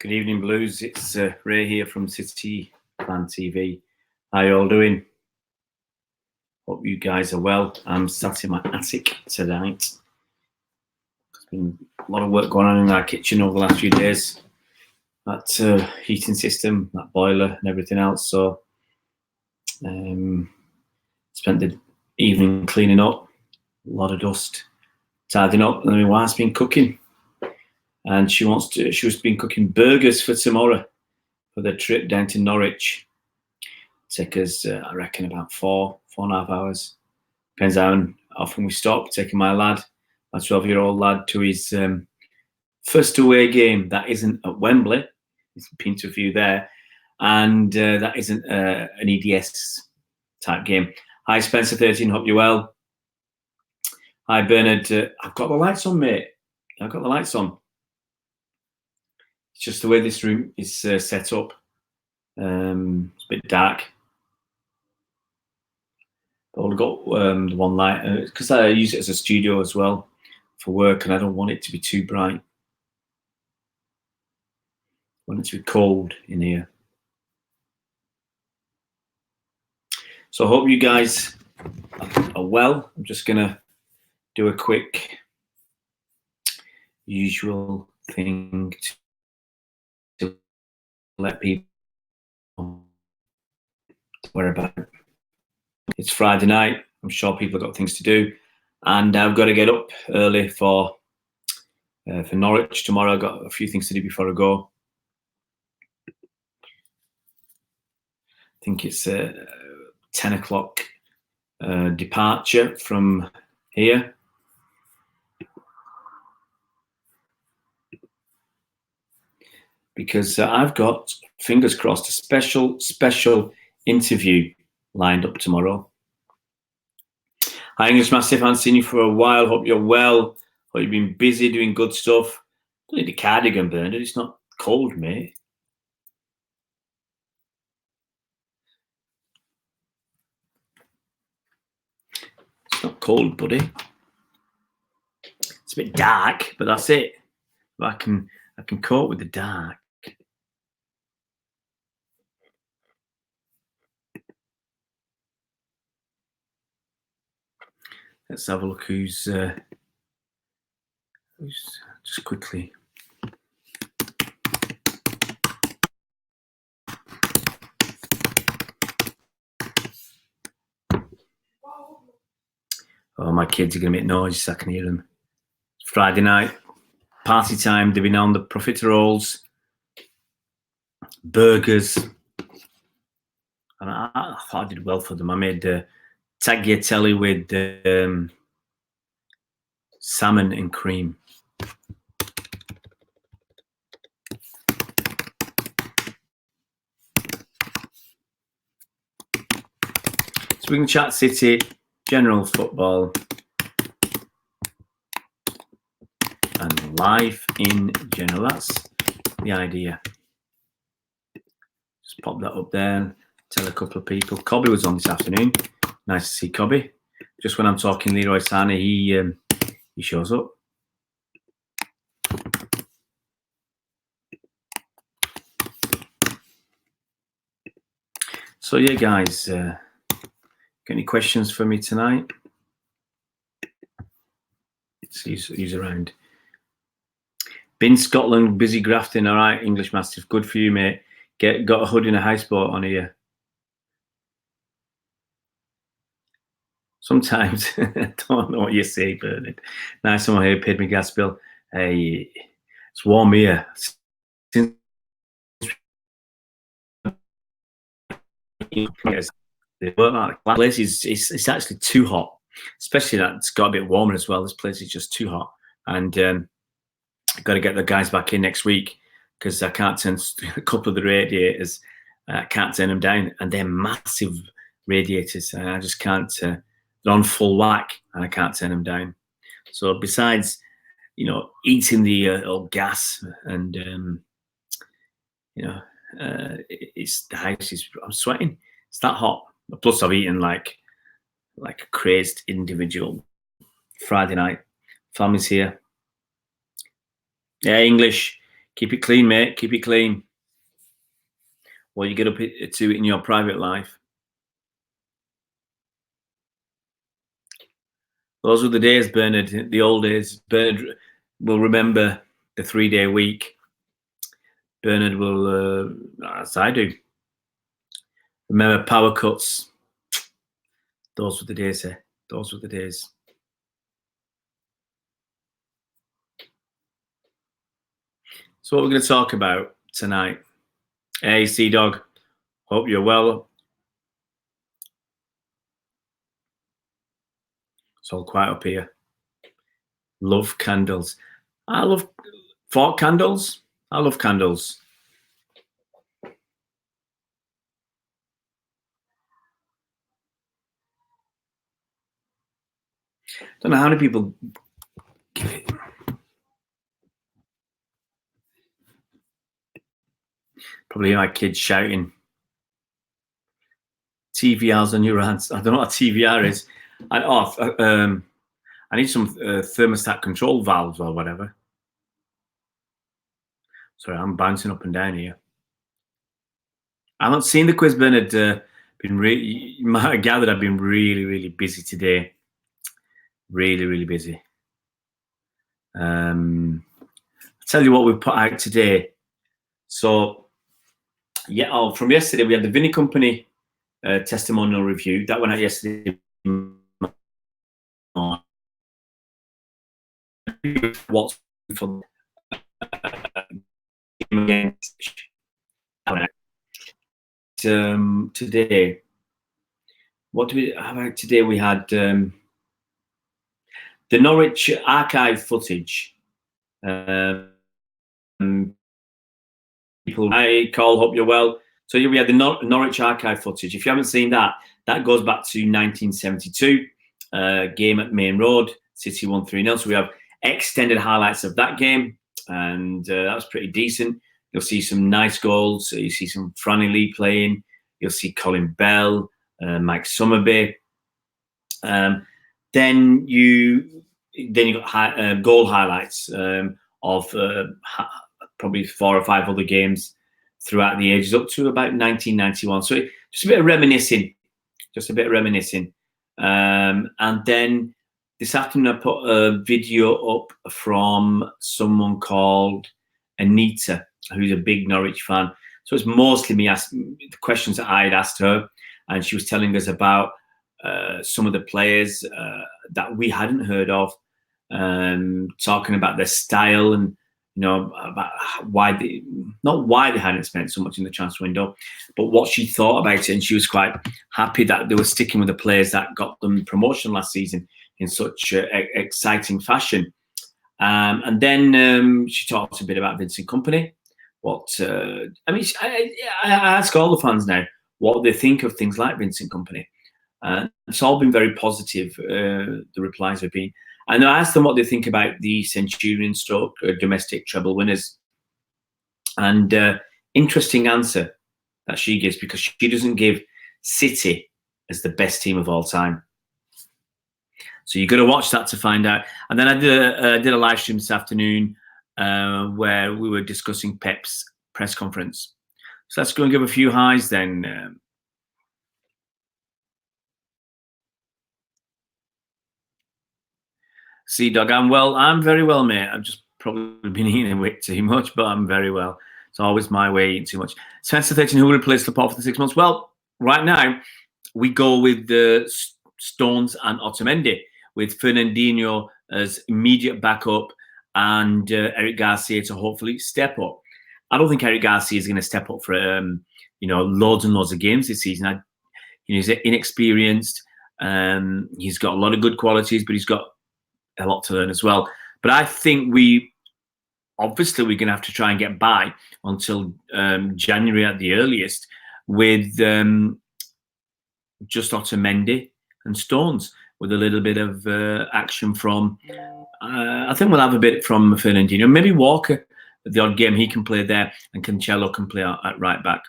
Good evening, Blues. It's Ray here from City Fan TV. How you all doing? Hope you guys are well. I'm sat in my attic tonight. There's been a lot of work going on in our kitchen over the last few days. That heating system, that boiler and everything else. So spent the evening cleaning up. A lot of dust, tidying up. And my wife's been cooking. And she was been cooking burgers for tomorrow for the trip down to Norwich. Take us, I reckon, about 4.5 hours. Depends how often we stop. Taking my lad, my 12-year-old lad, to his first away game. That isn't at Wembley. He's been to a few there. And that isn't an EDS type game. Hi, Spencer 13. Hope you're well. Hi, Bernard. I've got the lights on, mate. I've got the lights on. It's just the way this room is set up. It's a bit dark. But I've got the one light because I use it as a studio as well for work, and I don't want it to be too bright. I want it to be cold in here. So I hope you guys are well. I'm just gonna do a quick usual thing to let people know where about. It's Friday night. I'm sure people have got things to do, and I've got to get up early for Norwich tomorrow. I've got a few things to do before I go. I think it's 10 o'clock departure from here. Because I've got, fingers crossed, a special interview lined up tomorrow. Hi, English Massive. I haven't seen you for a while. Hope you're well. Hope you've been busy doing good stuff. Don't need a cardigan, Bernard. It's not cold, mate. It's not cold, buddy. It's a bit dark, but that's it. But I can cope with the dark. Let's have a look who's just quickly. Oh, my kids are going to make noise. I can hear them. It's Friday night, party time. They've been on the profiteroles, burgers. And I thought I did well for them. I made tagliatelle with salmon and cream. So we can chat City, general football, and life in general. That's the idea. Just pop that up there. Tell a couple of people. Cobby was on this afternoon. Nice to see Cobby. Just when I'm talking Leroy Sané, he shows up. So yeah, guys, got any questions for me tonight? Let's see who's around. Been Scotland, busy grafting. All right, English Mastiff, good for you, mate. Got a hood in a high sport on here. Sometimes I don't know what you say, Bernard. Nice someone here paid me gas bill. Hey, it's warm here. Since the place is it's actually too hot, especially that it's got a bit warmer as well. This place is just too hot, and I've got to get the guys back in next week because I can't turn a couple of the radiators. I can't turn them down, and they're massive radiators, and I just can't. They're on full whack, and I can't turn them down. So besides, eating the old gas, and it's the house is. I'm sweating. It's that hot. Plus, I've eaten like a crazed individual. Friday night, family's here. Yeah, English. Keep it clean, mate. Keep it clean. What you get up to in your private life. Those were the days, Bernard, the old days. Bernard will remember the 3-day week. Bernard will, as I do, remember power cuts. Those were the days, eh? Those were the days. So what we're going to talk about tonight. Hey, Sea-Dog, hope you're well. It's all quiet up here. Love candles. I love fork candles. I love candles. Don't know how many people give it. Probably my kids shouting. TVRs on your hands. I don't know what a TVR is. I need some thermostat control valves or whatever. Sorry, I'm bouncing up and down here. I haven't seen the quiz, Bernard. You might have gathered I've been really, really busy today. Really, really busy. I'll tell you what we've put out today. So, yeah, from yesterday, we had the Vinny Company testimonial review. That went out yesterday. What's for today? What do we have today? We had the Norwich archive footage. People, hi, Cole, hope you're well. So we had the Norwich archive footage. If you haven't seen that, that goes back to 1972, game at Main Road. City won 3-0. So we have extended highlights of that game, and that was pretty decent. You'll see some nice goals. You see some Franny Lee playing. You'll see Colin Bell, Mike Summerby. Then you got goal highlights of probably 4 or 5 other games throughout the ages up to about 1991. So just a bit of reminiscing, and then this afternoon I put a video up from someone called Anita, who's a big Norwich fan. So it's mostly me asking the questions that I had asked her, and she was telling us about some of the players that we hadn't heard of, talking about their style and, you know, about not why they hadn't spent so much in the transfer window, but what she thought about it. And she was quite happy that they were sticking with the players that got them promotion last season in such exciting fashion. And then she talked a bit about Vincent Kompany. I ask all the fans now what they think of things like Vincent Kompany. It's all been very positive, the replies have been. And I asked them what they think about the Centurion stroke domestic treble winners. And interesting answer that she gives, because she doesn't give City as the best team of all time. So you've got to watch that to find out. And then I did a live stream this afternoon where we were discussing Pep's press conference. So let's go and give a few highs then. Sea-Dog, I'm very well, mate. I've just probably been eating a bit too much, but I'm very well. It's always my way eating too much. Spencer 13, who will replace Laporte for the 6 months? Well, right now, we go with the Stones and Otamendi, with Fernandinho as immediate backup and Eric Garcia to hopefully step up. I don't think Eric Garcia is going to step up for loads and loads of games this season. He's inexperienced. He's got a lot of good qualities, but he's got a lot to learn as well. But I think we're going to have to try and get by until January at the earliest with just Otamendi and Stones, with a little bit of action from, I think we'll have a bit from Fernandinho. Maybe Walker, the odd game he can play there, and Cancelo can play at right back.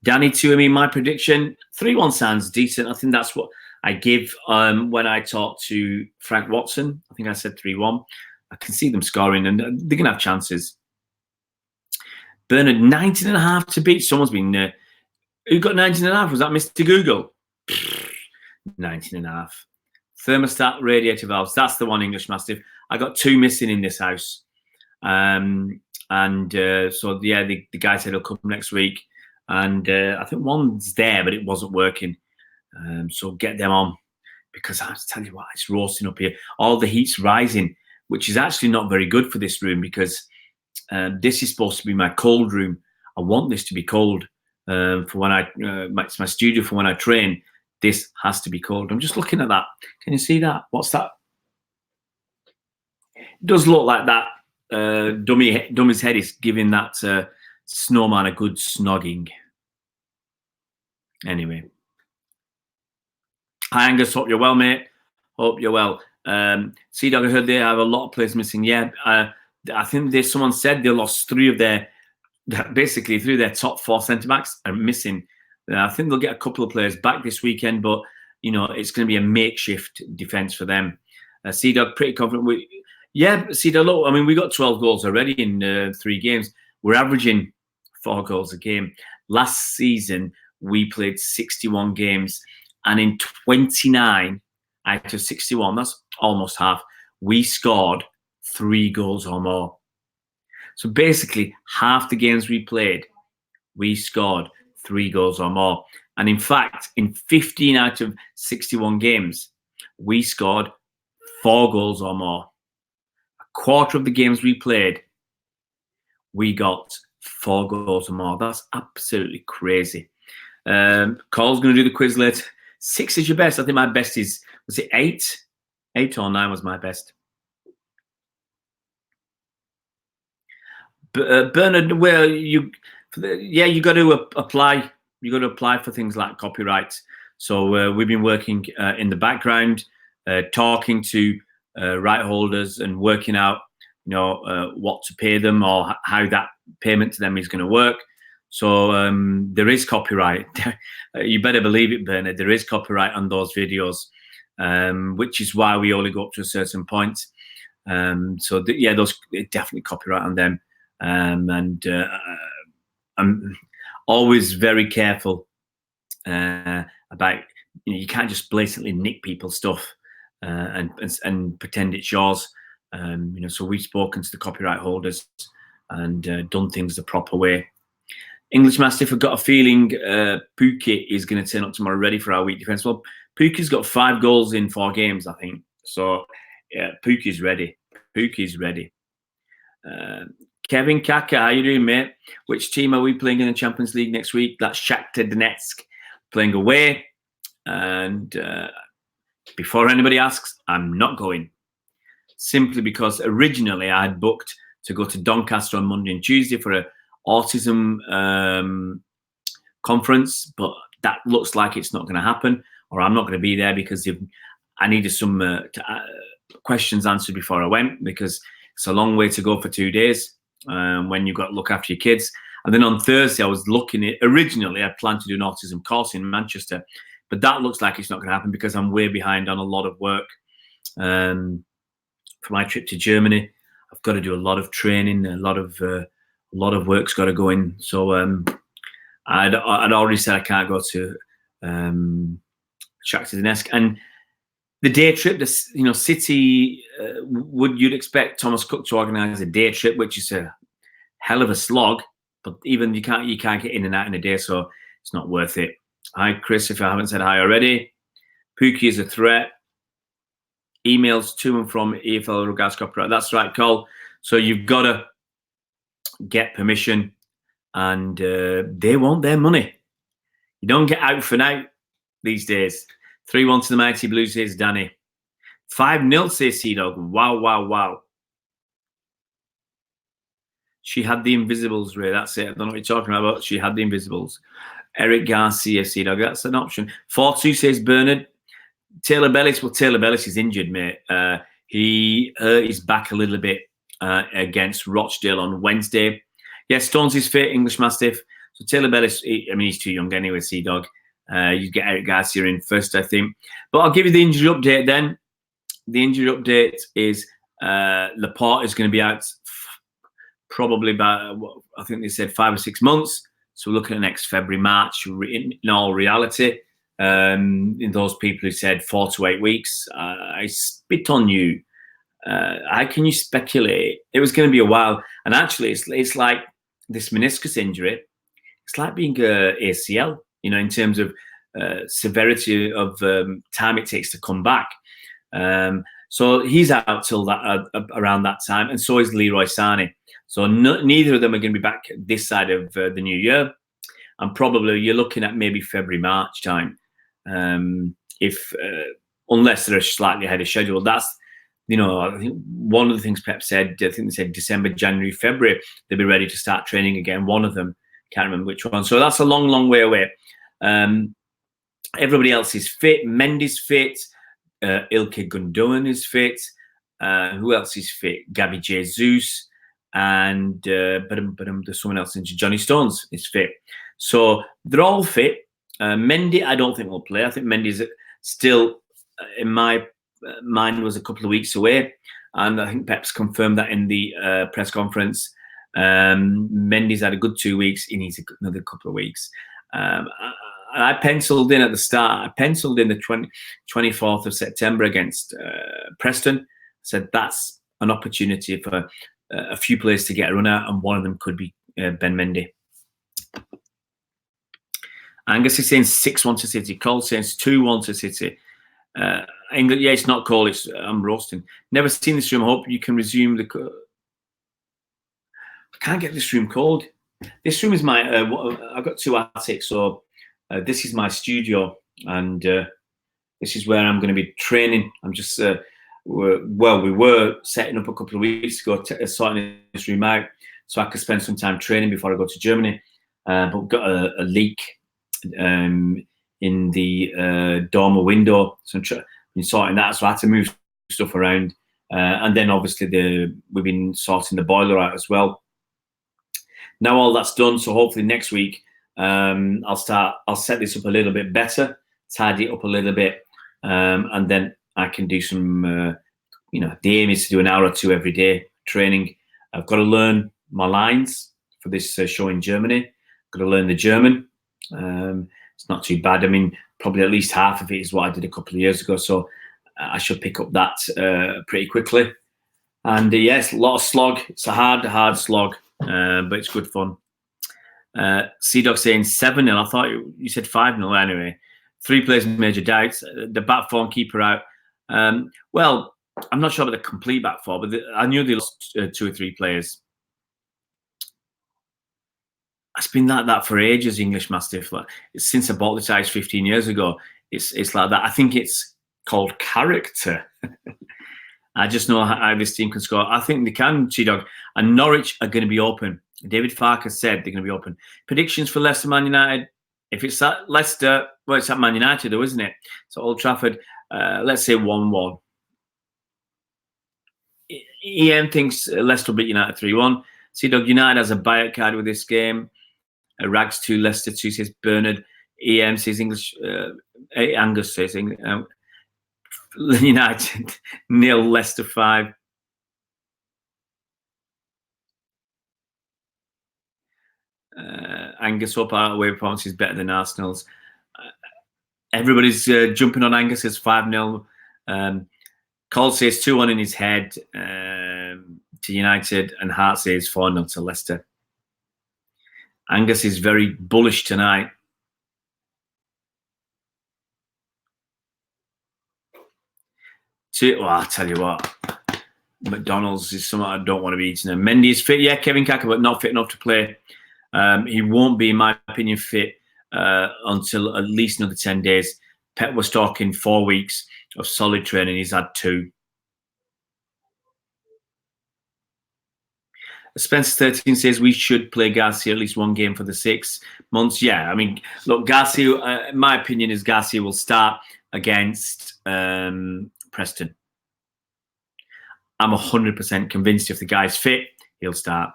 Danny Tuami, my prediction, 3-1 sounds decent. I think that's what I give when I talked to Frank Watson. I think I said 3-1. I can see them scoring, and they're going to have chances. Bernard, 19.5 to beat. Someone's been... who got 19.5? Was that Mr. Google? 19.5. Thermostat radiator valves. That's the one, English Mastiff. I got 2 missing in this house. So, yeah, the guy said he'll come next week. And I think one's there, but it wasn't working. So get them on, because I tell you what, it's roasting up here. All the heat's rising, which is actually not very good for this room, because this is supposed to be my cold room. I want this to be cold for when it's my studio for when I train. This has to be cold. I'm just looking at that. Can you see that? What's that? It does look like that dummy's head is giving that snowman a good snogging. Anyway. Hi, Angus. Hope you're well, mate. Hope you're well. Sea-Dog, I heard they have a lot of players missing. Yeah, I think someone said they lost 3 of their top 4 centre-backs are missing. I think they'll get a couple of players back this weekend, but, you know, it's going to be a makeshift defence for them. Sea-Dog, pretty confident. Yeah, Sea-Dog, look, I mean, we got 12 goals already in 3 games. We're averaging 4 goals a game. Last season, we played 61 games, and in 29 out of 61, that's almost half, we scored 3 goals or more. So basically, half the games we played, we scored 3 goals or more. And in fact, in 15 out of 61 games, we scored 4 goals or more. A quarter of the games we played, we got 4 goals or more. That's absolutely crazy. Carl's going to do the quiz later. 6 is your best. I think my best was it 8? 8 or 9 was my best. Bernard, well, you got to apply. You got to apply for things like copyright. So we've been working in the background, talking to right holders and working out, you know, what to pay them or how that payment to them is going to work. So there is copyright. You better believe it, Bernard. There is copyright on those videos, which is why we only go up to a certain point. So yeah, those definitely copyright on them. I'm always very careful about, you know, you can't just blatantly nick people's stuff and pretend it's yours. You know, so we've spoken to the copyright holders and done things the proper way. English Mastiff have got a feeling Pookie is going to turn up tomorrow ready for our week defence. Well, Pookie's got 5 goals in 4 games, I think. So, yeah, Pookie's ready. Pookie's ready. Kevin Kaka, how you doing, mate? Which team are we playing in the Champions League next week? That's Shakhtar Donetsk playing away. And before anybody asks, I'm not going. Simply because originally I had booked to go to Doncaster on Monday and Tuesday for a autism conference, but that looks like it's not going to happen, or I'm not going to be there because I needed some questions answered before I went, because it's a long way to go for 2 days when you've got to look after your kids. And then on Thursday, I was looking at, originally I planned to do an autism course in Manchester, but that looks like it's not going to happen because I'm way behind on a lot of work. For my trip to Germany, I've got to do a lot of training, a lot of work's got to go in. So I'd already said I can't go to Shakhtar Donetsk. And the day trip, City, you'd expect Thomas Cook to organise a day trip, which is a hell of a slog. But even you can't get in and out in a day, so it's not worth it. Hi, Chris, if I haven't said hi already. Pookie is a threat. Emails to and from EFL regards copyright. That's right, Cole. So you've got to get permission, and they want their money. You don't get out for now these days. 3-1 to the Mighty Blues, says Danny. 5-0, says Sea-Dog. Wow, wow, wow. She had the Invisibles, Ray. That's it. I don't know what you're talking about. She had the Invisibles. Eric Garcia, Sea-Dog. That's an option. 4-2, says Bernard. Taylor Bellis. Well, Taylor Bellis is injured, mate. He hurt his back a little bit against Rochdale on Wednesday. Yeah, Stones is fit, English Mastiff. So Taylor Bellis, he's too young anyway, Sea-Dog. You get Eric Garcia in first, I think. But I'll give you the injury update then. The injury update is Laporte is going to be out probably about, I think they said 5 or 6 months. So we're looking at next February, March. In all reality, in those people who said 4 to 8 weeks, I spit on you. How can you speculate? It was going to be a while. And actually, it's like this meniscus injury. It's like being ACL, you know, in terms of severity of time it takes to come back. So he's out till that around that time, and so is Leroy Sané. So neither of them are going to be back this side of the new year, and probably you're looking at maybe February, March time, if unless they're slightly ahead of schedule. That's, you know, I think one of the things Pep said. I think they said December, January, February they'll be ready to start training again. One of them, can't remember which one. So that's a long, long way away. Everybody else is fit. Mendy's fit. Ilkay Gundogan is fit. Who else is fit? Gabby Jesus. And there's someone else. Johnny Stones is fit. So they're all fit. Mendy, I don't think will play. I think Mendy's still, in my mind, was a couple of weeks away. And I think Pep's confirmed that in the press conference. Mendy's had a good 2 weeks. He needs another couple of weeks. I penciled in at the start. I penciled in the 24th of September against Preston. Said that's an opportunity for a few players to get a run out, and one of them could be Ben Mendy. Angus is saying 6-1 to City. Cole says 2-1 to City. England, yeah, it's not Cole. It's I'm roasting. Never seen this room. I hope you can resume the. I can't get this room called. This room is my. I've got 2 attics, so this is my studio, and this is where I'm going to be training. I'm just. We were setting up a couple of weeks ago, sorting this room out, so I could spend some time training before I go to Germany. But we've got a leak in the dormer window, so I'm sorting that. So I had to move stuff around, and then obviously we've been sorting the boiler out as well. Now all that's done, so hopefully next week I'll set this up a little bit better, tidy it up a little bit, and then I can do some, the aim is to do an hour or 2 every day training. I've got to learn my lines for this show in Germany. I've got to learn the German. It's not too bad. I mean, probably at least half of it is what I did a couple of years ago. So I should pick up that pretty quickly. And yes, a lot of slog. It's a hard slog, but it's good fun. C-Dog saying 7-0. I thought you said 5-0 anyway. 3 players major doubts. The back four and keeper out. Well, I'm not sure about the complete back four, but I knew they lost 2 or 3 players. It's been like that for ages, English Mastiff. Like, since I bought the ties 15 years ago, it's like that. I think it's called character. I just know how this team can score. I think they can, G-Dog. And Norwich are going to be open. David Farker said they're going to be open. Predictions for Leicester, Man United. If it's at Leicester, well, it's at Man United, though, isn't it? So Old Trafford, let's say 1-1. Ian thinks Leicester will beat United 3-1. C-Dog, United has a buyout card with this game. Rags 2, Leicester 2, says Bernard. EM says English. Angus says United 0, Leicester 5. Angus up our away performance is better than Arsenal's. Everybody's jumping on Angus as 5-0. Cole says 2-1 in his head to United, and Hart says 4-0 to Leicester. Angus is very bullish tonight. I'll tell you what. McDonald's is something I don't want to be eating. And Mendy is fit, yeah, Kevin Kaka, but not fit enough to play. He won't be, in my opinion, fit until at least another 10 days. Pep was talking 4 weeks of solid training. He's had 2. Spencer 13 says we should play Garcia at least 1 game for the 6 months. Yeah, I mean, look, Garcia, my opinion is Garcia will start against Preston. I'm 100% convinced if the guy's fit, he'll start.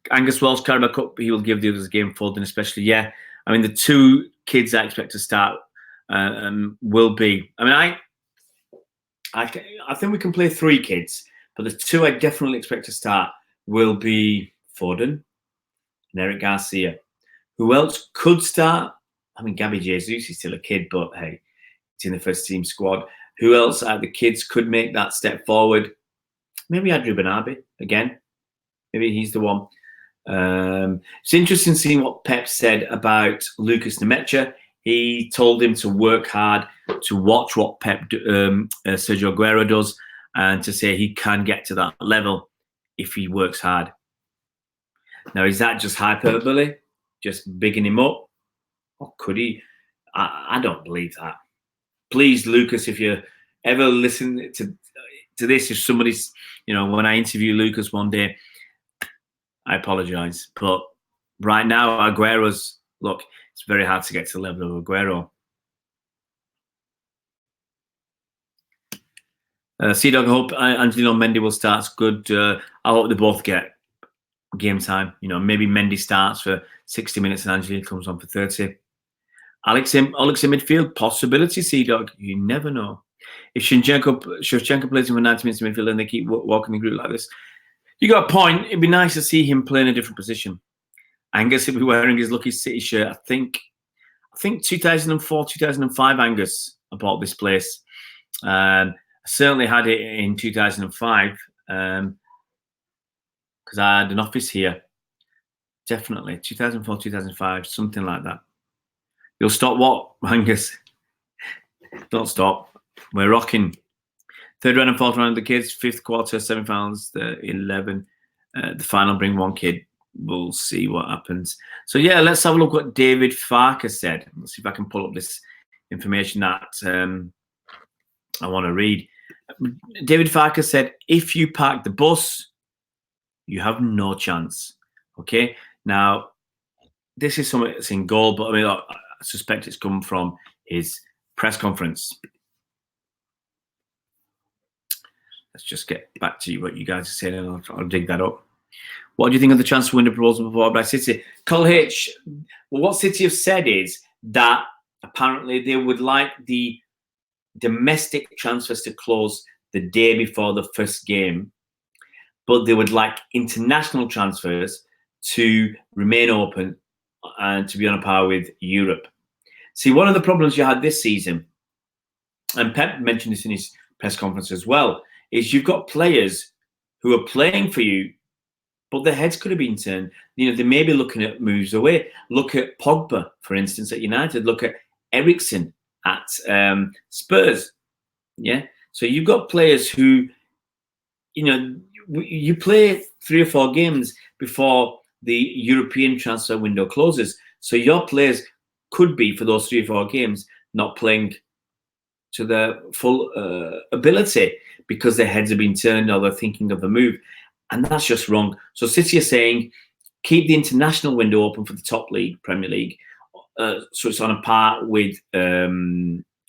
Angus Welsh, Carabao Cup, he will give the others a game, Foden especially. Yeah, I mean, the 2 kids I expect to start will be. I mean, I think we can play 3 kids, but the 2 I definitely expect to start will be Foden and Eric Garcia. Who else could start? I mean, Gabby Jesus is still a kid, but hey, it's in the first team squad. Who else out of the kids could make that step forward? Maybe Andrew Banabi again. Maybe he's the one. It's interesting seeing what Pep said about Lucas Nemecha. He told him to work hard, to watch what Sergio Aguero does, and to say he can get to that level if he works hard. Now, is that just hyperbole? Just bigging him up? Or could he? I don't believe that. Please, Lucas, if you ever listen to this, if somebody's, when I interview Lucas one day, I apologize. But right now, Aguero's, look, it's very hard to get to the level of Aguero. C-Dog, I hope Angelino Mendy will start. It's good. I hope they both get game time. Maybe Mendy starts for 60 minutes and Angelino comes on for 30. Alex in midfield, possibility, C-Dog. You never know. If Shevchenko plays him for 90 minutes in midfield and they keep walking the group like this, you got a point. It'd be nice to see him play in a different position. Angus will be wearing his Lucky City shirt. I think 2004, 2005, Angus, I bought this place. I certainly had it in 2005 because I had an office here. Definitely. 2004, 2005, something like that. You'll stop what, Angus? Don't stop. We're rocking. 3rd round and 4th round of the kids, 5th quarter, semi-finals, the 11. The final bring 1 kid. We'll see what happens. So, yeah, let's have a look what David Farker said. Let's see if I can pull up this information that I want to read. David Farker said, if you park the bus, you have no chance. Okay? Now, this is something that's in goal, but I mean, I suspect it's come from his press conference. Let's just get back to what you guys are saying, and I'll dig that up. What do you think of the transfer window proposal before by City? Col H, well, what City have said is that apparently they would like the domestic transfers to close the day before the first game, but they would like international transfers to remain open and to be on a par with Europe. See, one of the problems you had this season, and Pep mentioned this in his press conference as well, is you've got players who are playing for you, but their heads could have been turned. They may be looking at moves away. Look at Pogba, for instance, at United. Look at Eriksen at Spurs. Yeah. So you've got players who, you play 3 or 4 games before the European transfer window closes. So your players could be, for those 3 or 4 games, not playing to their full ability because their heads have been turned or they're thinking of the move. And that's just wrong. So City are saying, keep the international window open for the top league, Premier League, so it's on a par with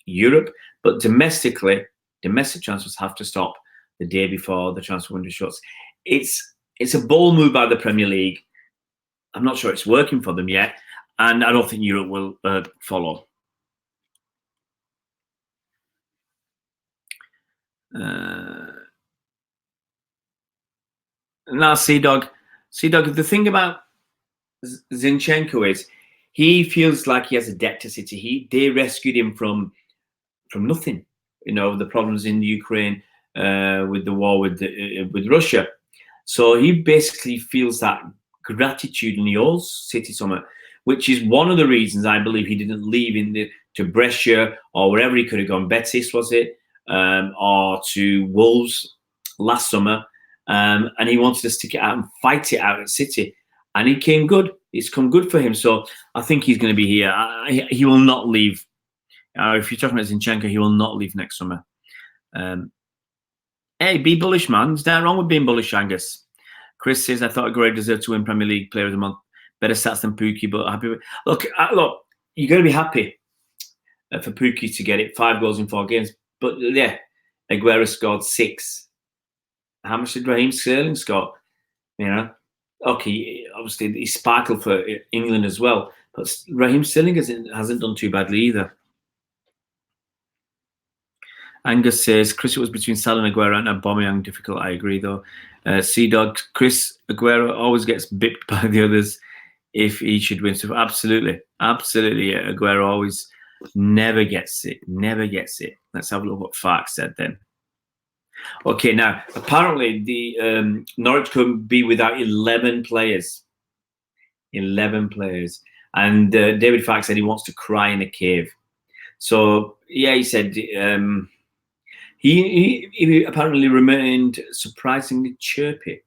Europe. But domestic transfers have to stop the day before the transfer window shuts. It's a bold move by the Premier League. I'm not sure it's working for them yet, and I don't think Europe will follow. Now, C-Dog, the thing about Zinchenko is he feels like he has a debt to City. They rescued him from nothing. The problems in the Ukraine with the war with Russia. So he basically feels that gratitude and he owes City something, which is one of the reasons I believe he didn't leave to Brescia or wherever he could have gone. Betis, was it? Or to Wolves last summer. And he wanted to stick it out and fight it out at City. And he came good. It's come good for him. So I think he's going to be here. He will not leave. If you're talking about Zinchenko, he will not leave next summer. Hey, be bullish, man. There's nothing wrong with being bullish, Angus. Chris says, I thought Aguero deserved to win Premier League Player of the Month. Better stats than Pukki, but happy. Look, you got to be happy for Pukki to get it. 5 goals in 4 games. But yeah, Aguero scored 6. How much did Raheem Sterling score? Okay, obviously he sparkled for England as well, but Raheem Sterling hasn't done too badly either. Angus says, Chris, it was between Salah and Aguero and Aubameyang. Difficult, I agree, though. Sea-Dog, Chris, Aguero always gets bipped by the others if he should win. So absolutely, absolutely, yeah. Aguero always never gets it, never gets it. Let's have a look what Fark said then. Okay, now, apparently the Norwich could be without 11 players. 11 players. And David Fark said he wants to cry in a cave. So, yeah, he said he apparently remained surprisingly chirpy.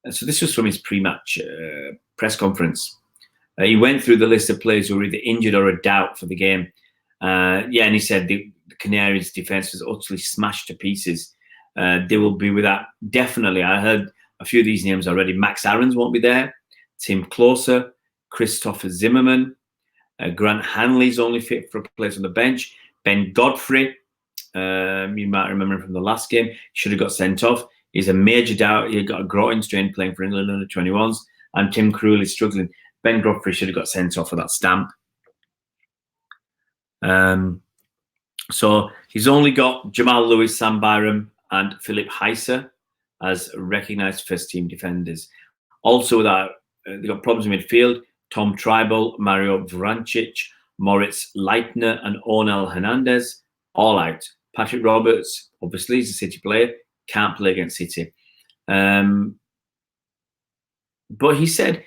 So this was from his pre-match press conference. He went through the list of players who were either injured or a doubt for the game. And he said the Canaries' defence was utterly smashed to pieces. They will be without, definitely, I heard a few of these names already. Max Aarons won't be there. Tim Klose, Christopher Zimmerman, Grant Hanley's only fit for a place on the bench. Ben Godfrey, you might remember him from the last game, should have got sent off. He's a major doubt. He got a groin strain playing for England under 21s. And Tim Krul is struggling. Ben Godfrey should have got sent off for that stamp. So he's only got Jamal Lewis, Sam Byram, and Philip Heiser as recognised first-team defenders. Also, they've got problems in midfield. Tom Tribal, Mario Vrancic, Moritz Leitner, and Onel Hernandez, all out. Patrick Roberts, obviously, is a City player, can't play against City. But he said,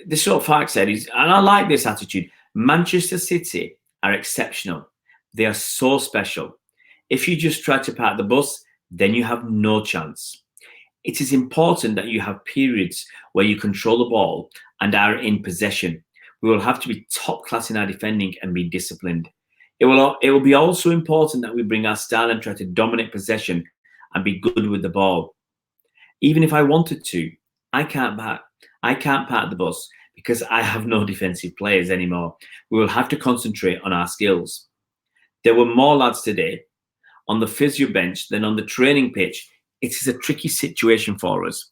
this is what Fark said, and I like this attitude, Manchester City are exceptional. They are so special. If you just try to park the bus, then you have no chance. It is important that you have periods where you control the ball and are in possession. We will have to be top class in our defending and be disciplined. It will be also important that we bring our style and try to dominate possession and be good with the ball. Even if I wanted to, I can't park the bus because I have no defensive players anymore. We will have to concentrate on our skills. There were more lads today on the physio bench than on the training pitch. It is a tricky situation for us.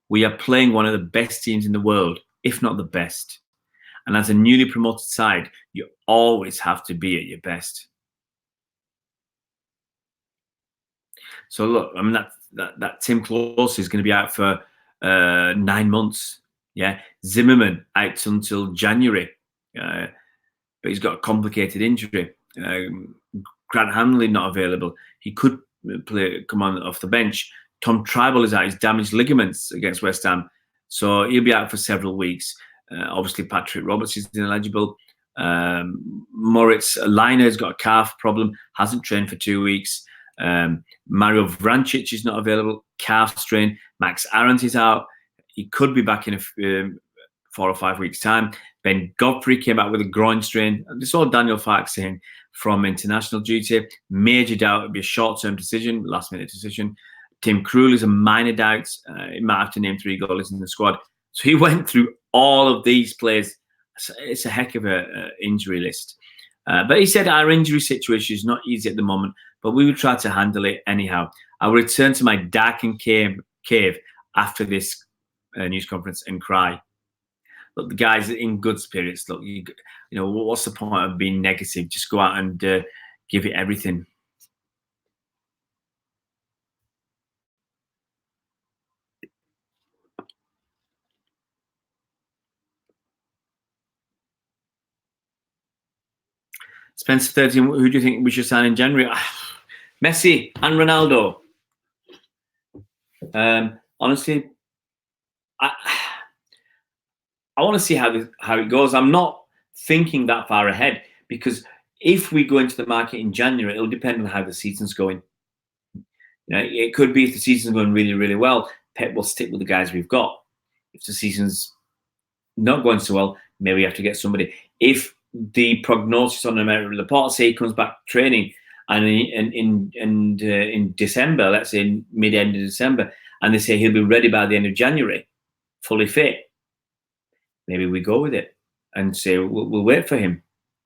We are playing one of the best teams in the world, if not the best. And as a newly promoted side, you always have to be at your best. So look, I mean that Tim Klose is going to be out for 9 months. Yeah, Zimmerman out until January, but he's got a complicated injury. Grant Hanley not available. He could come on off the bench. Tom Tribal is out. He's damaged ligaments against West Ham, so he'll be out for several weeks. Obviously, Patrick Roberts is ineligible. Moritz Leitner has got a calf problem, hasn't trained for 2 weeks. Mario Vrancic is not available, calf strain. Max Aarons is out. He could be back in 4 or 5 weeks' time. Ben Godfrey came out with a groin strain. This is all Daniel Fark saying from international duty. Major doubt. It'd be a short-term decision, last-minute decision. Tim Krul is a minor doubt. He might have to name 3 goalies in the squad. So he went through all of these players. It's a heck of a injury list. But he said our injury situation is not easy at the moment, but we will try to handle it anyhow. I will return to my darkened cave after this news conference and cry. Look, the guys are in good spirits. Look, you know, what's the point of being negative? Just go out and give it everything. Spencer 13, who do you think we should sign in January? Messi and Ronaldo. Honestly, I want to see how it goes. I'm not thinking that far ahead because if we go into the market in January, it'll depend on how the season's going. You know, it could be if the season's going really, really well, Pep will stick with the guys we've got. If the season's not going so well, maybe we have to get somebody. If the prognosis on American Laporte say he comes back training and in December, let's say mid-end of December, and they say he'll be ready by the end of January, fully fit, maybe we go with it and say we'll wait for him.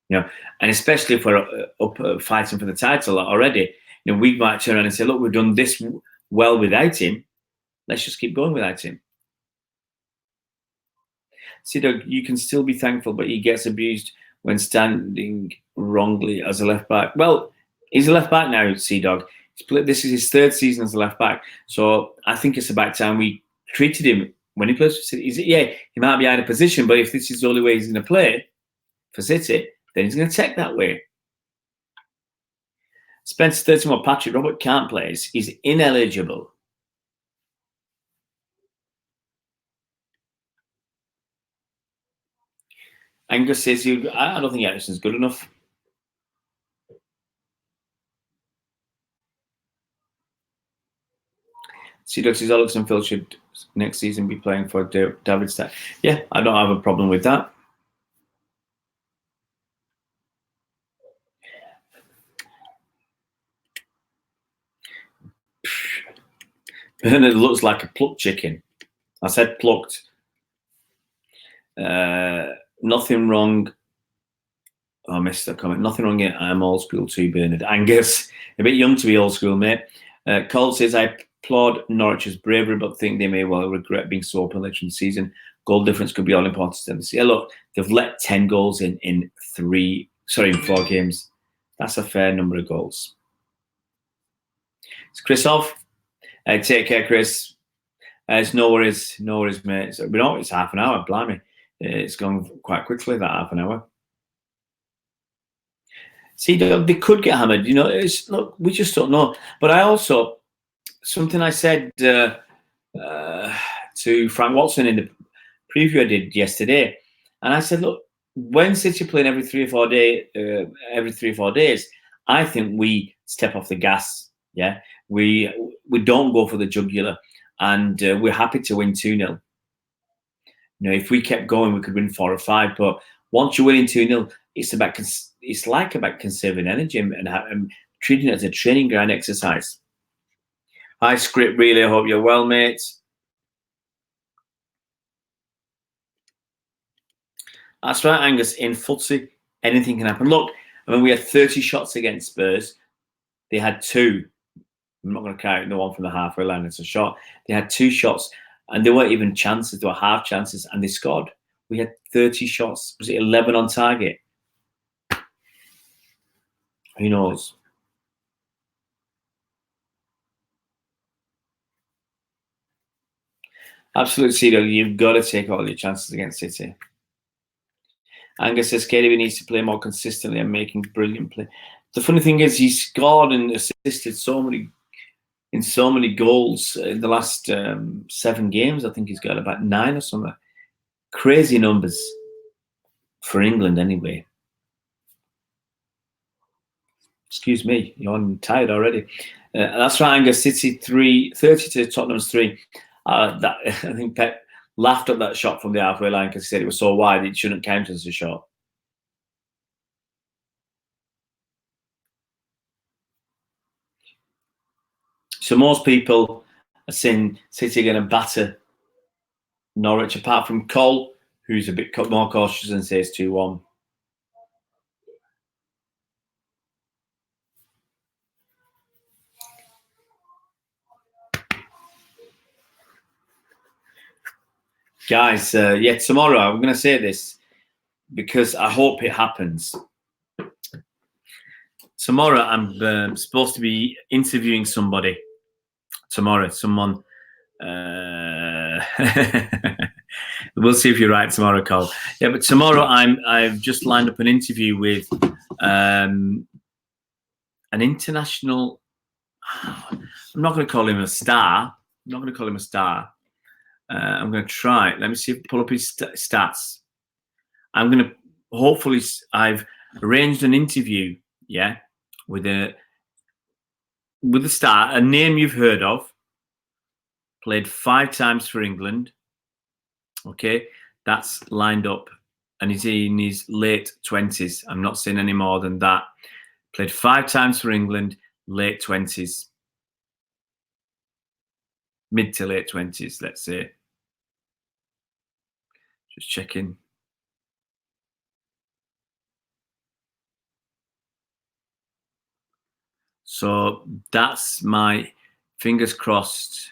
You know, and especially if we're up fighting for the title already, you know, we might turn around and say, look, we've done this well without him. Let's just keep going without him. See, Doug, you can still be thankful, but he gets abused when standing wrongly as a left back. Well, He's a left back now, Sea Dog. This is his third season as a left back. So I think it's about time we treated him when he plays for City. He might be out of position, but if this is the only way he's going to play for City, then he's going to take that way. Spencer 31, Patrick Robert can't play. He's ineligible. Angus says, I don't think Edison's good enough. Sea-Dog says, Alex and Phil should next season be playing for David Stack. Yeah, I don't have a problem with that. Bernard looks like a plucked chicken. I said plucked. Nothing wrong. Oh, I missed that comment. Nothing wrong yet. I'm old school too, Bernard. Angus, a bit young to be old school, mate. Cole says, I applaud Norwich's bravery, but think they may well regret being so open later in the season. Goal difference could be all important to them. Yeah, look, they've let 10 goals in 4 games. That's a fair number of goals. It's Chris off. Take care, Chris. It's no worries, mate. It's half an hour, blimey. It's gone quite quickly, that half an hour. See, they could get hammered. Look, we just don't know. But I also, something I said to Frank Watson in the preview I did yesterday, and I said, look, when City are playing every 3 or 4 days, I think we step off the gas. Yeah, we don't go for the jugular, and we're happy to win 2-0. If we kept going, we could win 4 or 5. But once you're winning 2-0, it's like about conserving energy and treating it as a training ground exercise. Hi, Script. Really, I hope you're well, mate. That's right, Angus. In footsie, anything can happen. Look, we had 30 shots against Spurs. They had 2. I'm not going to count the one from the halfway line. It's a shot. They had 2 shots, and they weren't even chances. They were half chances, and they scored. We had 30 shots. Was it 11 on target? Who knows? Absolutely, Cedar. You've got to take all your chances against City. Angus says KDB needs to play more consistently and making brilliant play. The funny thing is, he scored and assisted so many goals in the last 7 games. I think he's got about 9 or something. Crazy numbers for England, anyway. Excuse me, you're tired already. That's right, Angus. City 30 to Tottenham's 3. I think Pep laughed at that shot from the halfway line because he said it was so wide it shouldn't count as a shot. So most people are saying City are going to batter Norwich, apart from Cole, who's a bit more cautious and says 2-1. Guys, tomorrow I'm going to say this because I hope it happens. Tomorrow I'm supposed to be interviewing somebody. Tomorrow, someone. We'll see if you're right tomorrow, Cole. Yeah, but tomorrow I've just lined up an interview with an international. I'm not going to call him a star. I'm going to try. Let me see. Pull up his stats. I'm going to hopefully. I've arranged an interview. Yeah, with a star, a name you've heard of. Played 5 times for England. Okay, that's lined up, and he's in his late 20s. I'm not saying any more than that. Played 5 times for England, late 20s. Mid to late 20s, let's say. Just checking. So that's my fingers crossed.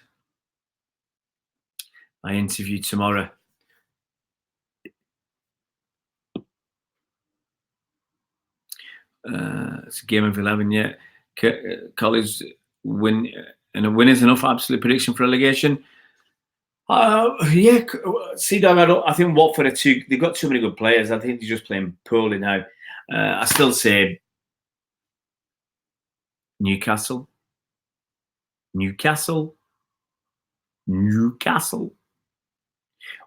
My interview tomorrow. It's a game of 11, yeah. College win, and a win is enough absolute prediction for relegation. Yeah, see, Dog, I think Watford are they've got too many good players. I think they're just playing poorly now. I still say Newcastle. Newcastle. Newcastle.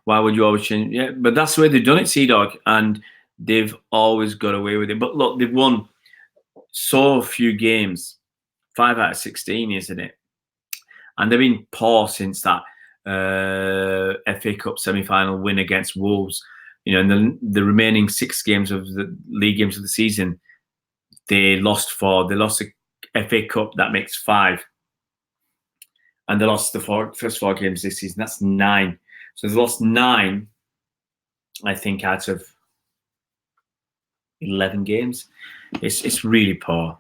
Why would you always change? Yeah, but that's the way they've done it, Sea Dog, and they've always got away with it. But look, they've won so few games, 5 out of 16, isn't it? And they've been poor since that FA Cup semi-final win against Wolves. You know, in the remaining 6 games of the league games of the season, they lost 4. They lost the FA Cup, that makes 5. And they lost the first 4 games this season. That's 9. So they lost 9, I think, out of 11 games. It's really poor.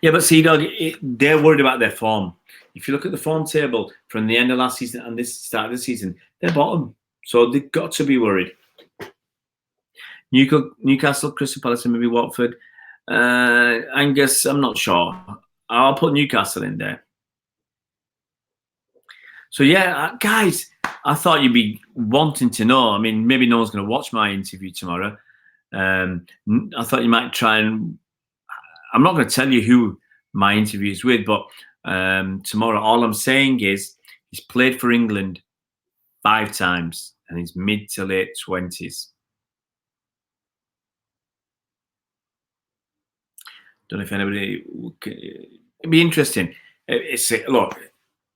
Yeah, but see, Dog, they're worried about their form. If you look at the form table from the end of last season and this start of the season, they're bottom. So they've got to be worried. Newcastle, Crystal Palace, and maybe Watford. Angus, I'm not sure. I'll put Newcastle in there. So yeah, guys, I thought you'd be wanting to know. I mean, maybe no one's going to watch my interview tomorrow. I thought you might try and. I'm not going to tell you who my interview is with, but tomorrow, all I'm saying is he's played for England 5 times and he's mid to late 20s. Don't know if anybody. It'd be interesting. Look,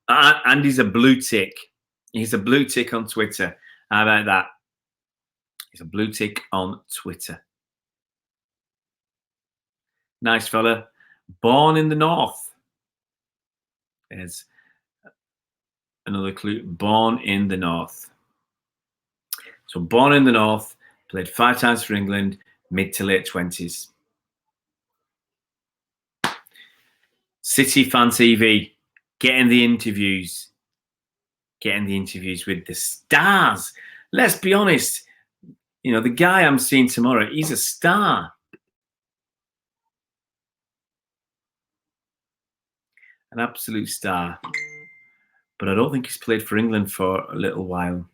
Andy's a blue tick. He's a blue tick on Twitter. How about that? He's a blue tick on Twitter. Nice fella. Born in the north. There's another clue. Born in the north. So born in the north, played 5 times for England, mid to late 20s. City Fan TV, getting the interviews with the stars. Let's be honest, you know, the guy I'm seeing tomorrow, he's a star. An absolute star. But I don't think he's played for England for a little while.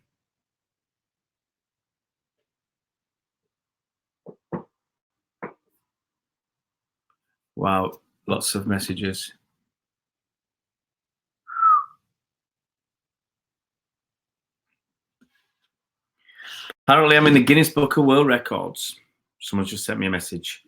Wow, lots of messages. Apparently, I'm in the Guinness Book of World Records. Someone just sent me a message.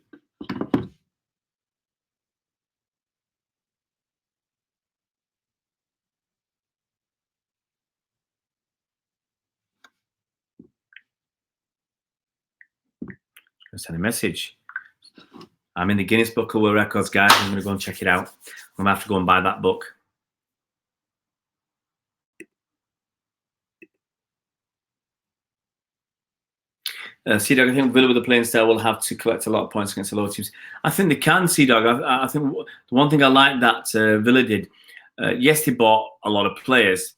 Send a message. I'm in the Guinness Book of World Records, guys. I'm going to go and check it out. I'm going to have to go and buy that book. C-Dog, I think Villa with the playing style will have to collect a lot of points against the lower teams. I think they can, C-Dog. I think the one thing I like that Villa did, yes, they bought a lot of players,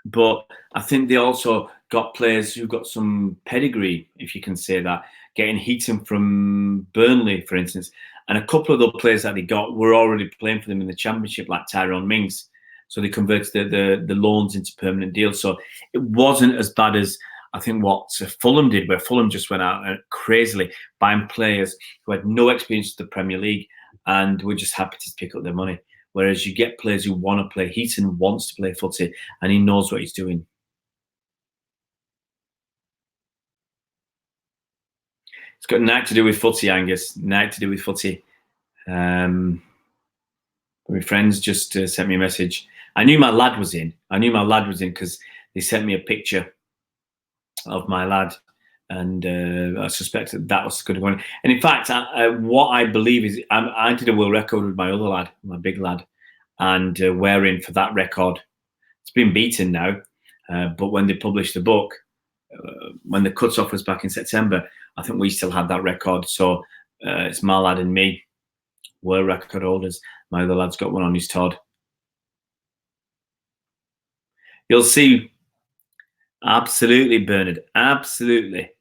but I think they also got players who got some pedigree, if you can say that, getting Heaton from Burnley, for instance. And a couple of the players that they got were already playing for them in the Championship, like Tyrone Mings. So they converted the loans into permanent deals. So it wasn't as bad as I think what Fulham did, where Fulham just went out crazily buying players who had no experience of the Premier League and were just happy to pick up their money. Whereas you get players who want to play. Heaton wants to play footy and he knows what he's doing. It's got nothing to do with footy, Angus. Nothing to do with footy. My friends just sent me a message. I knew my lad was in. Because they sent me a picture of my lad. And I suspected that was going to go on. And in fact, what I believe is I did a world record with my other lad, my big lad. And we're in for that record. It's been beaten now. But when they published the book, when the cut-off was back in September, I think we still had that record. So it's my lad and me. We're record holders. My other lad's got one on his Todd. You'll see. Absolutely, Bernard. Absolutely.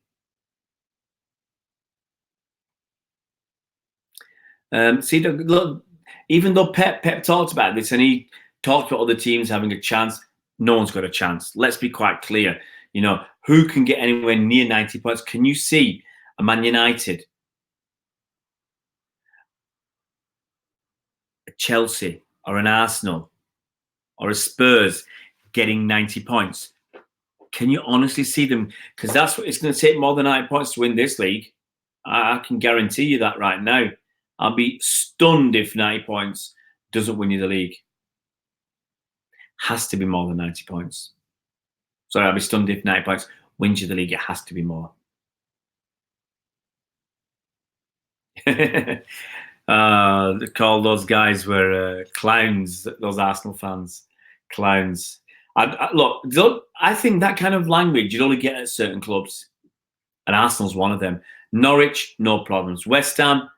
See, look, even though Pep talked about this and he talked about other teams having a chance, no one's got a chance. Let's be quite clear. You know, who can get anywhere near 90 points? Can you see a Man United, a Chelsea, or an Arsenal, or a Spurs getting 90 points? Can you honestly see them? Because that's what it's going to take, more than 90 points to win this league. I can guarantee you that right now. I'll be stunned if 90 points doesn't win you the league. Has to be more than 90 points. Sorry, I'll be stunned if 90 points wins you the league. It has to be more. Call those guys were clowns, those Arsenal fans. Clowns. Look, I think that kind of language you'd only get at certain clubs. And Arsenal's one of them. Norwich, no problems. West Ham,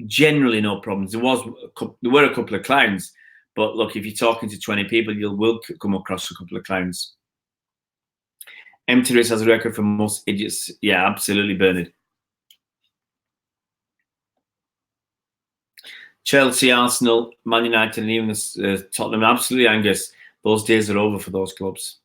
generally no problems. There were a couple of clowns. But look, if you're talking to 20 people, you will come across a couple of clowns. Empty Race has a record for most idiots. Yeah, absolutely, Bernard. Chelsea, Arsenal, Man United, and even Tottenham. Absolutely, Angus. Those days are over for those clubs.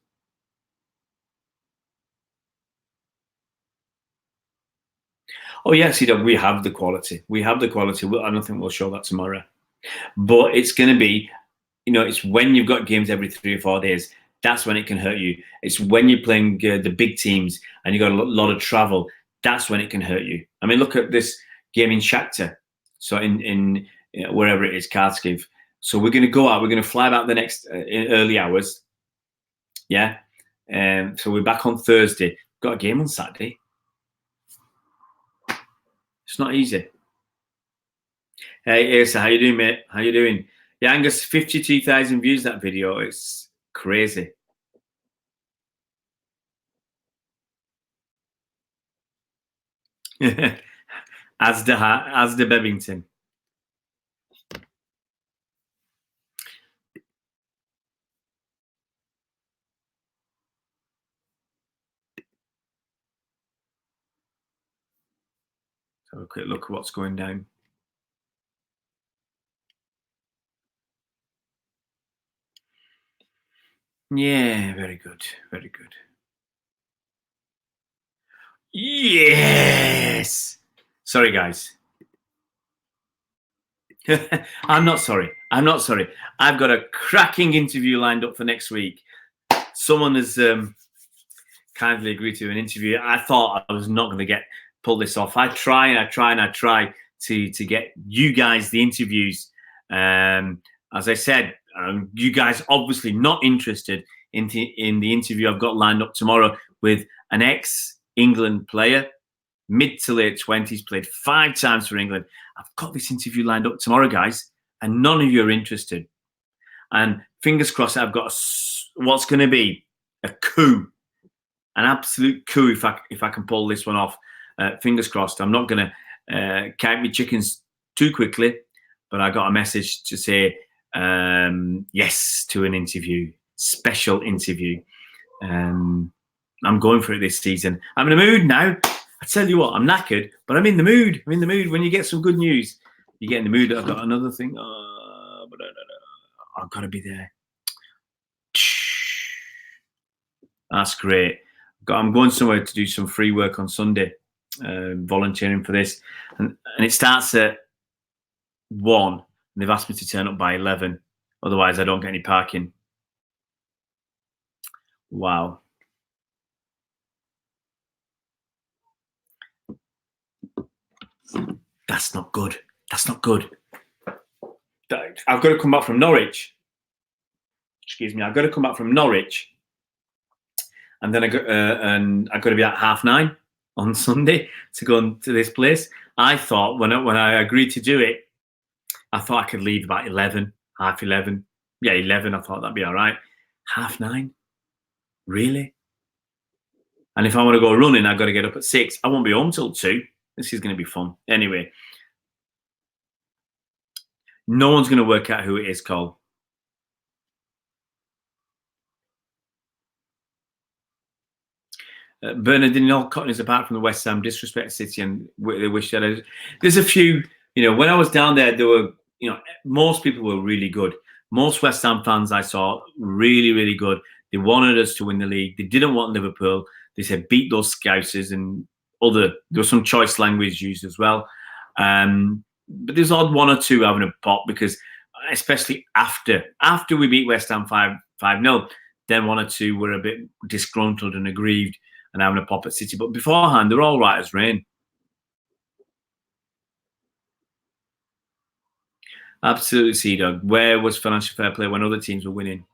Oh, yes, we have the quality. We have the quality. I don't think we'll show that tomorrow. But it's going to be, it's when you've got games every 3 or 4 days. That's when it can hurt you. It's when you're playing the big teams and you've got a lot of travel. That's when it can hurt you. I mean, look at this game in Shakhtar. So in wherever it is, Kharkiv. So we're going to go out. We're going to fly back the next early hours. Yeah. So we're back on Thursday. We've got a game on Saturday. It's not easy. Hey, Asa, how you doing, mate? How you doing? Yeah, Angus, 52,000 views that video. It's crazy. Asda Bevington. Have a quick look at what's going down. Yeah, very good. Very good. Yes. Sorry, guys. I'm not sorry. I'm not sorry. I've got a cracking interview lined up for next week. Someone has kindly agreed to an interview. I thought I was not going to pull this off. I try to get you guys the interviews. As I said, you guys obviously not interested in the interview I've got lined up tomorrow with an ex-England player, mid to late 20s, played 5 times for England. I've got this interview lined up tomorrow, guys, and none of you are interested. And fingers crossed, I've got what's going to be a coup, an absolute coup if I can pull this one off. Fingers crossed. I'm not going to count my chickens too quickly, but I got a message to say yes to an interview, special interview. I'm going for it this season. I'm in the mood now. I tell you what, I'm knackered, but I'm in the mood. I'm in the mood. When you get some good news, you get in the mood. I've got another thing. But I've got to be there. That's great. I'm going somewhere to do some free work on Sunday, volunteering for this. And it starts at 1. And they've asked me to turn up by 11. Otherwise, I don't get any parking. Wow. That's not good. That's not good. I've got to come back from Norwich. Excuse me. I've got to come back from Norwich. And then I've got to be at 9:30 on Sunday to go to this place. I thought when I agreed to do it, I thought I could leave about 11, 11:30. Yeah, 11. I thought that'd be all right. 9:30? Really? And if I want to go running, I've got to get up at 6. I won't be home till 2. This is going to be fun. Anyway, no one's going to work out who it is, Cole. Bernard, did not Cotton is apart from the West Ham disrespect City and they wish that there's a few when I was down there, there were, most people were really good. Most West Ham fans I saw really, really good. They wanted us to win the league. They didn't want Liverpool. They said beat those Scousers, and there was some choice language used as well. But there's odd one or two having a pop, because especially after we beat West Ham 5-0, then one or two were a bit disgruntled and aggrieved and having a pop at City. But beforehand, they're all right as rain. Absolutely, Sea-Dog. Where was financial fair play when other teams were winning?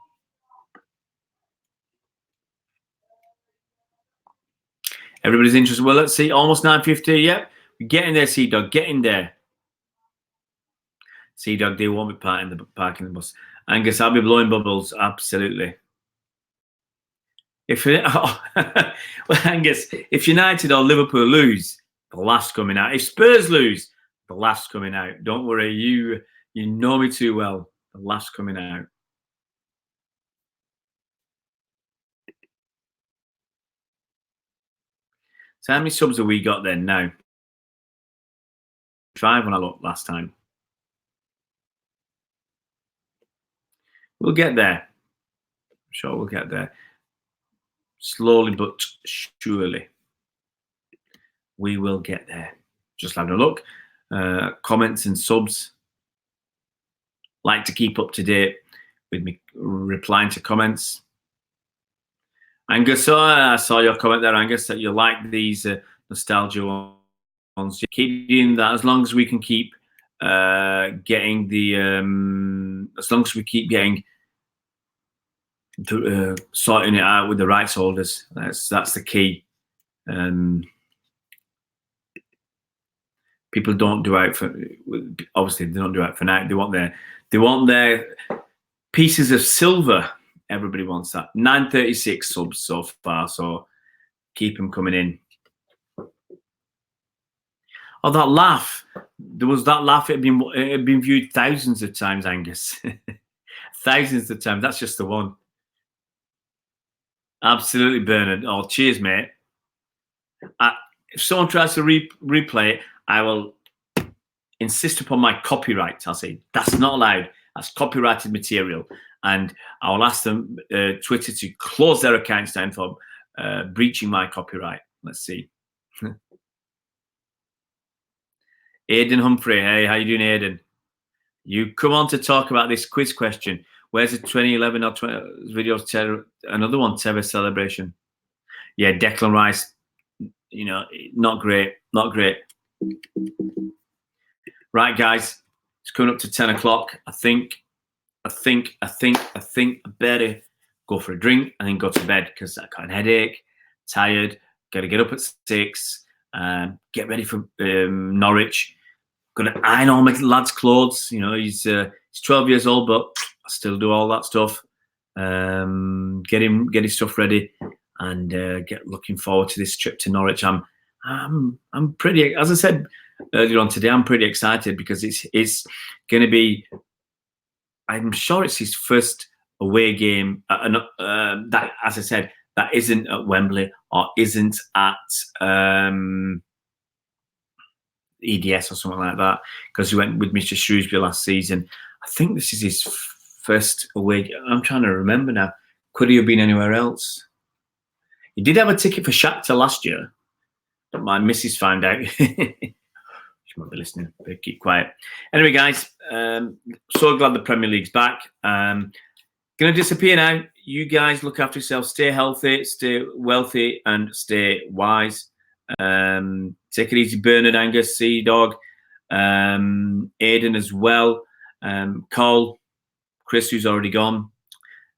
Everybody's interested. Well, let's see. Almost 9:50. Yep. We're getting there, Sea-Dog. Getting there. Sea-Dog, they won't be parking the bus. Angus, I'll be blowing bubbles. Absolutely. Well, Angus, if United or Liverpool lose, the laugh's coming out. If Spurs lose, the laugh's coming out. Don't worry. You know me too well. The laugh's coming out. So how many subs have we got then now? 5 when I looked last time. We'll get there. I'm sure we'll get there. Slowly but surely. We will get there. Just having a look. Comments and subs. Like to keep up to date with me replying to comments. Angus, I saw your comment there, Angus, that you like these nostalgia ones. You keep doing that as long as we can keep getting the as long as we keep getting sorting it out with the rights holders. That's the key. People don't do out for, obviously they don't do out for now. They want their pieces of silver. Everybody wants that. 936 subs so far, so keep them coming in. Oh, that laugh. There was that laugh. It had been viewed thousands of times, Angus. Thousands of times. That's just the one. Absolutely, Bernard. Oh, cheers, mate. If someone tries to replay it, I will insist upon my copyright. I'll say, that's not allowed. That's copyrighted material. And I will ask them, Twitter, to close their accounts down for breaching my copyright. Let's see. Aidan Humphrey. Hey, how you doing, Aidan? You come on to talk about this quiz question. Where's the 2011 or 20 video? Another one, Tevez celebration. Yeah, Declan Rice. Not great. Not great. Right, guys. It's coming up to 10 o'clock. I think I better go for a drink and then go to bed, because I got a headache, tired, got to get up at 6, get ready for Norwich. Got to iron all my lad's clothes. He's 12 years old, but I still do all that stuff. Get his stuff ready, and get looking forward to this trip to Norwich. I'm pretty, as I said earlier on today, I'm pretty excited, because it's going to be, I'm sure it's his first away game. That, as I said, that isn't at Wembley or isn't at EDS or something like that, because he went with Mr. Shrewsbury last season. I think this is his first away game. I'm trying to remember now. Could he have been anywhere else? He did have a ticket for Shakhtar last year, but my missus found out. She might be listening, but keep quiet. Anyway, guys, so glad the Premier League's back. Gonna disappear now. You guys look after yourselves. Stay healthy, stay wealthy, and stay wise. Take it easy, Bernard, Angus, Sea-Dog, Aidan as well, Cole, Chris, who's already gone.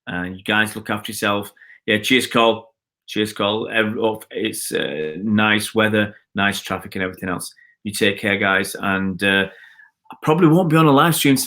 You guys look after yourself. Yeah, cheers, Cole. Cheers, Cole. It's nice weather, nice traffic, and everything else. You take care, guys, and I probably won't be on a live stream